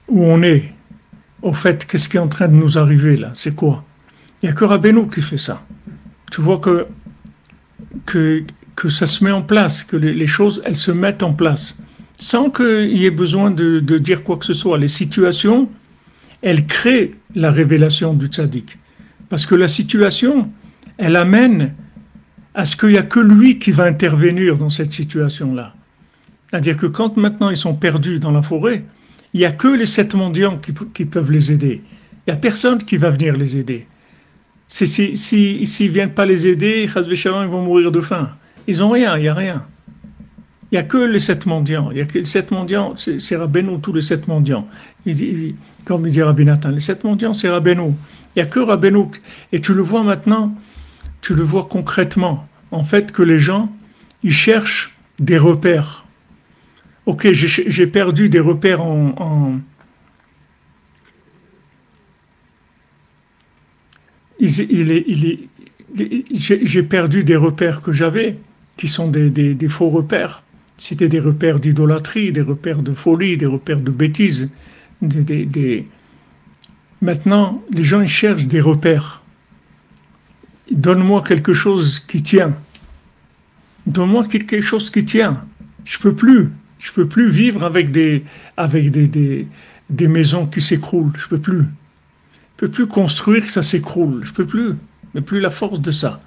où on est. Au fait, qu'est-ce qui est en train de nous arriver là? C'est quoi? Il n'y a que Rabbeinu qui fait ça. Tu vois que, que ça se met en place, que les choses, elles se mettent en place, sans qu'il y ait besoin de dire quoi que ce soit. Les situations, elles créent la révélation du tzaddik. Parce que la situation, elle amène à ce qu'il n'y a que lui qui va intervenir dans cette situation-là. C'est-à-dire que quand maintenant ils sont perdus dans la forêt, il n'y a que les 7 mendiants qui peuvent les aider. Il n'y a personne qui va venir les aider. S'ils ne viennent pas les aider, chas v'shalom, ils vont mourir de faim. Ils n'ont rien, il n'y a rien. Il n'y a que les 7 mendiants. Il y a que les 7 mendiants, c'est Rabbeinu, tous les 7 mendiants. Comme il dit Rabbi Nathan, les 7 mendiants, c'est Rabbeinu. Il n'y a que Rabbeinu. Et tu le vois maintenant, tu le vois concrètement. En fait, que les gens, ils cherchent des repères. Ok, j'ai perdu des repères j'ai perdu des repères que j'avais, qui sont des faux repères. C'était des repères d'idolâtrie, des repères de folie, des repères de bêtises. des- des- des- Maintenant, les gens ils cherchent des repères. Donne-moi quelque chose qui tient. Donne-moi quelque chose qui tient. Je peux plus. Je peux plus vivre avec des maisons qui s'écroulent. Je peux plus. Je peux plus construire que ça s'écroule. Je peux plus. Mais plus la force de ça.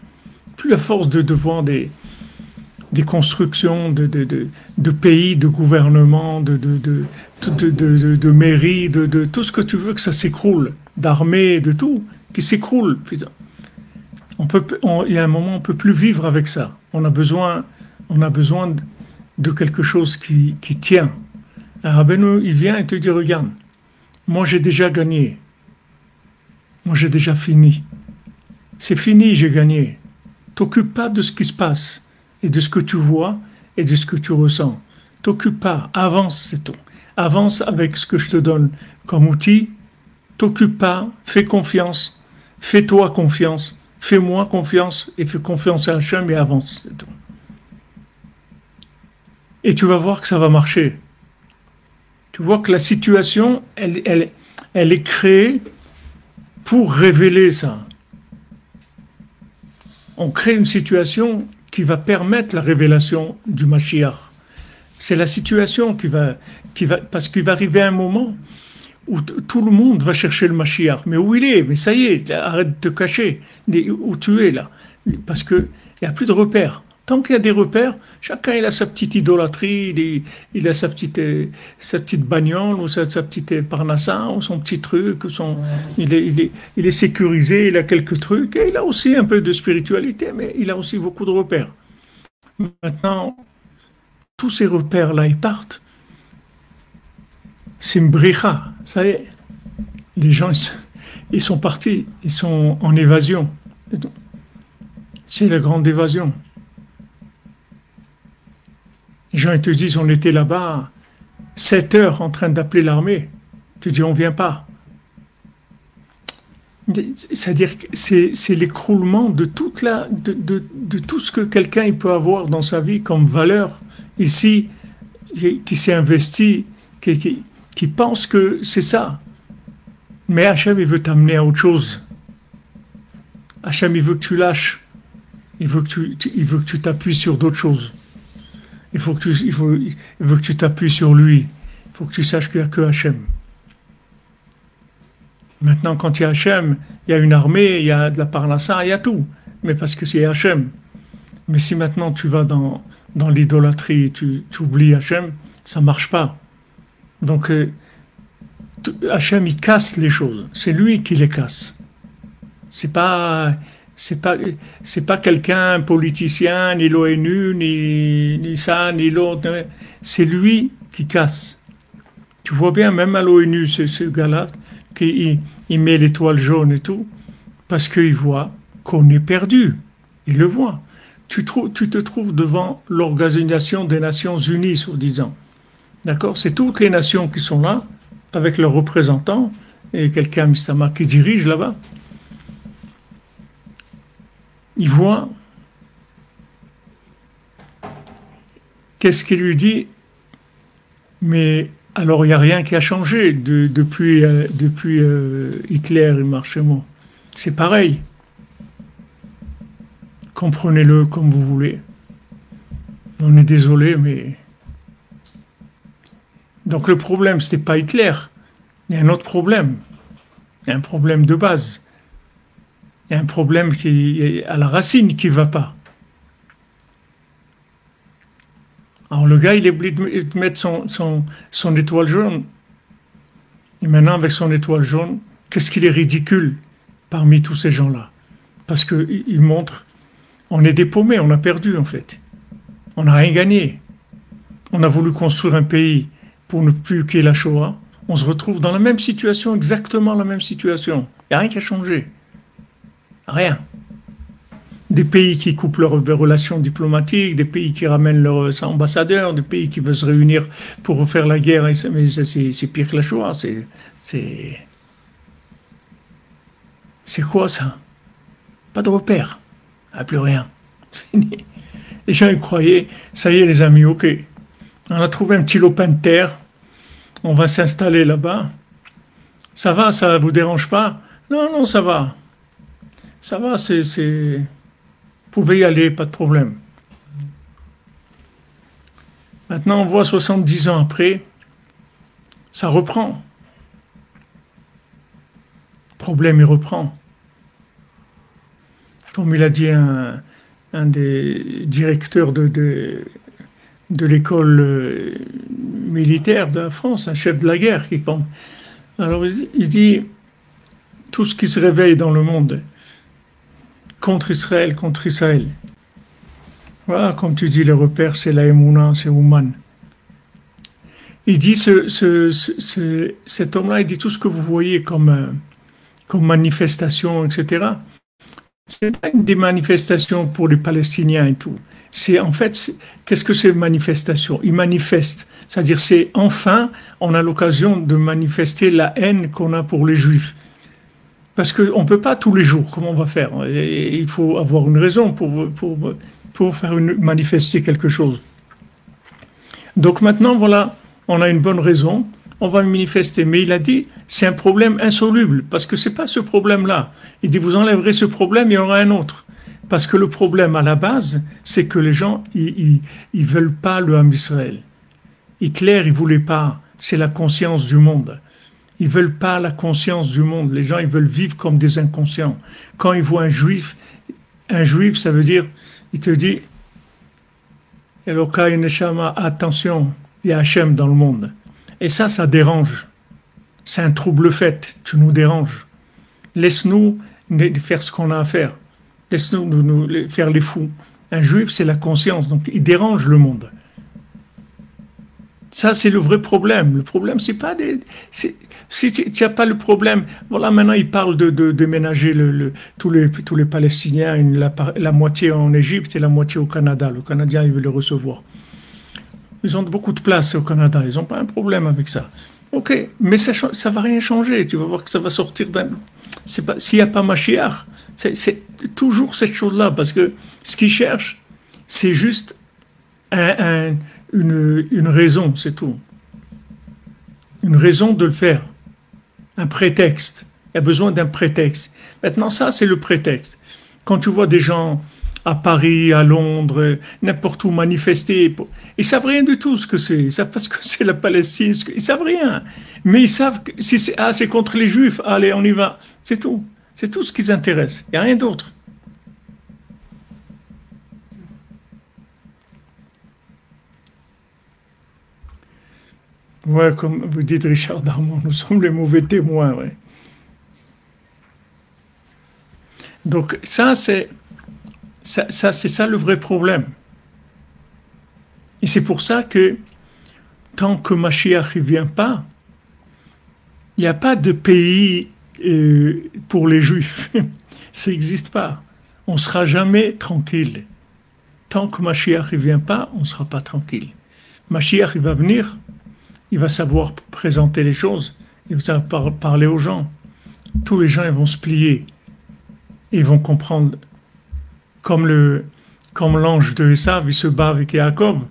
Plus la force de voir des constructions de pays, de gouvernements, de mairies, de tout ce que tu veux que ça s'écroule. D'armées, de tout, qui s'écroule. Il y a un moment, on ne peut plus vivre avec ça. On a besoin de quelque chose qui tient. Un rabbin, il vient et te dit, regarde, moi j'ai déjà gagné. Moi j'ai déjà fini. C'est fini, j'ai gagné. T'occupe pas de ce qui se passe et de ce que tu vois et de ce que tu ressens. T'occupe pas, avance, c'est tout. Avance avec ce que je te donne comme outil. T'occupe pas, fais confiance, fais-toi confiance, fais-moi confiance et fais confiance à Hachem et avance, c'est tout. Et tu vas voir que ça va marcher. Tu vois que la situation, elle est créée pour révéler ça. On crée une situation qui va permettre la révélation du Mashiach. C'est la situation parce qu'il va arriver un moment où tout le monde va chercher le Mashiach. Mais où il est? Mais ça y est, arrête de te cacher. Où tu es là? Parce qu'il n'y a plus de repères. Tant qu'il y a des repères, chacun il a sa petite idolâtrie, il a sa petite bagnole ou sa petite parnassa ou son petit truc, il est sécurisé, il a quelques trucs et il a aussi un peu de spiritualité, mais il a aussi beaucoup de repères. Maintenant, tous ces repères-là, ils partent. C'est une bricha, ça y est. Les gens, ils sont partis, ils sont en évasion. C'est la grande évasion. Les gens ils te disent, on était là-bas 7 heures en train d'appeler l'armée. Tu dis, on ne vient pas. C'est-à-dire que c'est l'écroulement de tout ce que quelqu'un il peut avoir dans sa vie comme valeur ici, qui s'est investi, qui pense que c'est ça. Mais Hachem, il veut t'amener à autre chose. Hachem, il veut que tu lâches. Il veut que tu t'appuies sur d'autres choses. Il veut que tu t'appuies sur lui. Il faut que tu saches qu'il n'y a que Hachem. Maintenant, quand il y a Hachem, il y a une armée, il y a de la parnassa, il y a tout. Mais parce que c'est Hachem. Mais si maintenant tu vas dans l'idolâtrie, tu oublies Hachem, ça ne marche pas. Donc, Hachem, il casse les choses. C'est lui qui les casse. C'est pas, c'est pas, c'est pas quelqu'un, un politicien, ni l'ONU, ni ça, ni l'autre. C'est lui qui casse. Tu vois bien, même à l'ONU, c'est ce gars-là, il met l'étoile jaune et tout, parce qu'il voit qu'on est perdu. Il le voit. Tu te trouves devant l'Organisation des Nations Unies, soi-disant. D'accord? C'est toutes les nations qui sont là, avec leurs représentants, et quelqu'un, Mistama, qui dirige là-bas. Il voit, qu'est-ce qu'il lui dit? Mais Alors il n'y a rien qui a changé depuis Hitler et Marchemont. C'est pareil. Comprenez-le comme vous voulez. On est désolé, mais... Donc le problème, ce n'était pas Hitler. Il y a un autre problème. Il y a un problème de base. Il y a un problème qui est à la racine qui ne va pas. Alors le gars, il est obligé de mettre son étoile jaune. Et maintenant, avec son étoile jaune, qu'est-ce qu'il est ridicule parmi tous ces gens-là? Parce qu'il montre, on est dépaumés, on a perdu en fait. On n'a rien gagné. On a voulu construire un pays pour ne plus qu'il y ait la Shoah. On se retrouve dans la même situation, exactement la même situation. Il n'y a rien qui a changé. Rien. Des pays qui coupent leurs relations diplomatiques, des pays qui ramènent leurs ambassadeurs, des pays qui veulent se réunir pour refaire la guerre. Mais c'est pire que la Shoah. C'est quoi ça? Pas de repère. Plus rien. Fini. Les gens y croyaient. Ça y est les amis, ok. On a trouvé un petit lopin de terre. On va s'installer là-bas. Ça va, ça vous dérange pas? Non, non, ça va. Ça va, vous pouvez y aller, pas de problème. Maintenant, on voit 70 ans après, ça reprend. Le problème, il reprend. Comme il a dit un des directeurs de l'école militaire de la France, un chef de la guerre qui compte. Alors il dit, tout ce qui se réveille dans le monde, contre Israël. Voilà, comme tu dis, le repère, c'est la Emouna, c'est Ouman. Il dit, cet homme-là, il dit tout ce que vous voyez comme manifestation, etc. C'est pas des manifestations pour les Palestiniens et tout. C'est en fait, qu'est-ce que c'est manifestation? Ils manifestent. C'est-à-dire, c'est enfin, on a l'occasion de manifester la haine qu'on a pour les Juifs. Parce qu'on ne peut pas tous les jours, comment on va faire? Et il faut avoir une raison pour faire manifester quelque chose. Donc maintenant, voilà, on a une bonne raison, on va manifester. Mais il a dit, c'est un problème insoluble, parce que ce n'est pas ce problème-là. Il dit, vous enlèverez ce problème, il y en aura un autre. Parce que le problème à la base, c'est que les gens, ils veulent pas le Ham d'Israël. Hitler, il voulait pas, c'est la conscience du monde. Ils veulent pas la conscience du monde. Les gens, ils veulent vivre comme des inconscients. Quand ils voient un juif, ça veut dire, il te dit, Elokai Neshama, attention, il y a Hachem dans le monde. Et ça dérange. C'est un trouble fait, tu nous déranges. Laisse-nous faire ce qu'on a à faire. Laisse-nous nous faire les fous. Un juif, c'est la conscience, donc il dérange le monde. Ça, c'est le vrai problème. Le problème, c'est pas si tu n'as pas le problème, voilà, maintenant, ils parlent de déménager tous les Palestiniens, la moitié en Égypte et la moitié au Canada. Le Canadien, il veut les recevoir. Ils ont beaucoup de place au Canada. Ils n'ont pas un problème avec ça. Ok, mais ça ne va rien changer. Tu vas voir que ça va sortir d'un... S'il n'y a pas Mashiach, c'est toujours cette chose-là. Parce que ce qu'ils cherchent, c'est juste une raison, c'est tout. Une raison de le faire. Un prétexte. Il y a besoin d'un prétexte. Maintenant, ça, c'est le prétexte. Quand tu vois des gens à Paris, à Londres, n'importe où manifester, ils savent rien du tout ce que c'est. Ils savent pas ce que c'est la Palestine. Ils savent rien. Mais ils savent que si c'est contre les Juifs, allez, on y va. C'est tout. C'est tout ce qui les intéresse. Il n'y a rien d'autre. Ouais, comme vous dites Richard Darmon, nous sommes les mauvais témoins, ouais. Donc c'est ça le vrai problème. Et c'est pour ça que tant que Mashiach ne vient pas, il n'y a pas de pays pour les Juifs. Ça n'existe pas. On ne sera jamais tranquille. Tant que Mashiach ne vient pas, on ne sera pas tranquille. Mashiach, il va venir, il va savoir présenter les choses, il va savoir parler aux gens. Tous les gens ils vont se plier. Ils vont comprendre, comme l'ange de Esav, il se bat avec Yaakov.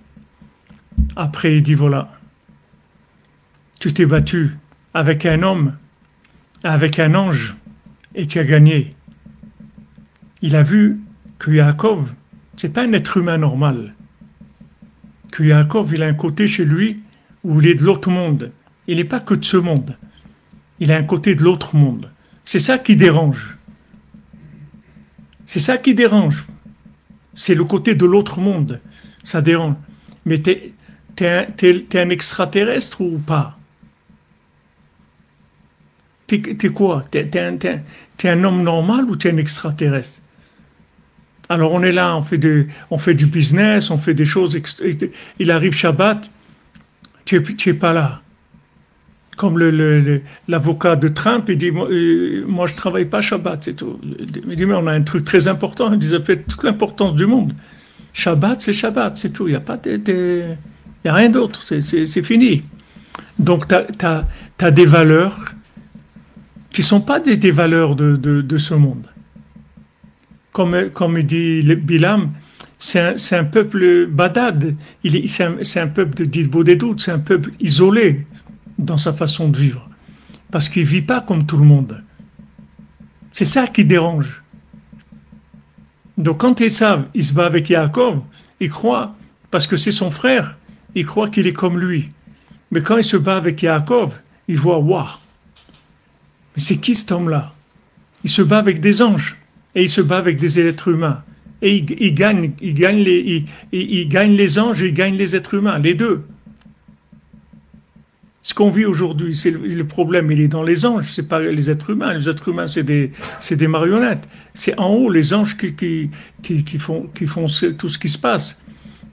Après, il dit voilà, tu t'es battu avec un homme, avec un ange, et tu as gagné. Il a vu que Yaakov, c'est pas un être humain normal. Que Yaakov, il a un côté chez lui où il est de l'autre monde. Il n'est pas que de ce monde. Il a un côté de l'autre monde. C'est ça qui dérange. C'est ça qui dérange. C'est le côté de l'autre monde. Ça dérange. Mais t'es un extraterrestre ou pas? T'es quoi? T'es un homme normal ou t'es un extraterrestre? Alors on est là, on fait du business, on fait des choses. Il arrive Shabbat, tu es pas là. Comme l'avocat de Trump, il dit, moi je travaille pas Shabbat, c'est tout. Il dit, mais on a un truc très important. Il dit, ça fait toute l'importance du monde. Shabbat, c'est tout. Il n'y a pas y a rien d'autre. C'est fini. Donc tu as des valeurs qui sont pas des valeurs de ce monde. Comme dit Bilam, c'est un peuple badad, c'est un peuple de Didbo des doutes, c'est un peuple isolé dans sa façon de vivre, parce qu'il ne vit pas comme tout le monde. C'est ça qui dérange. Donc quand Esav, il se bat avec Yaakov, il croit, parce que c'est son frère, il croit qu'il est comme lui. Mais quand il se bat avec Yaakov, il voit, waouh, mais c'est qui cet homme-là? Il se bat avec des anges. Et il se bat avec des êtres humains. Et il gagne les anges et il gagne les êtres humains, les deux. Ce qu'on vit aujourd'hui, c'est le problème, il est dans les anges, c'est pas les êtres humains. Les êtres humains, c'est des marionnettes. C'est en haut les anges qui font tout ce qui se passe.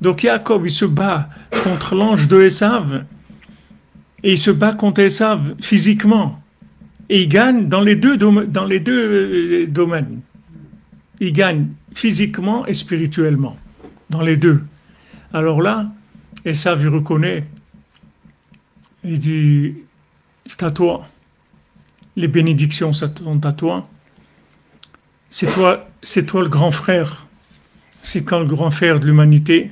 Donc Yaakov, il se bat contre l'ange de Esav. Et il se bat contre Esav physiquement. Et il gagne dans les deux domaines. Il gagne physiquement et spirituellement, dans les deux. Alors là, Esav, il reconnaît, il dit, c'est à toi, les bénédictions sont à toi, c'est toi le grand frère, c'est quand le grand frère de l'humanité,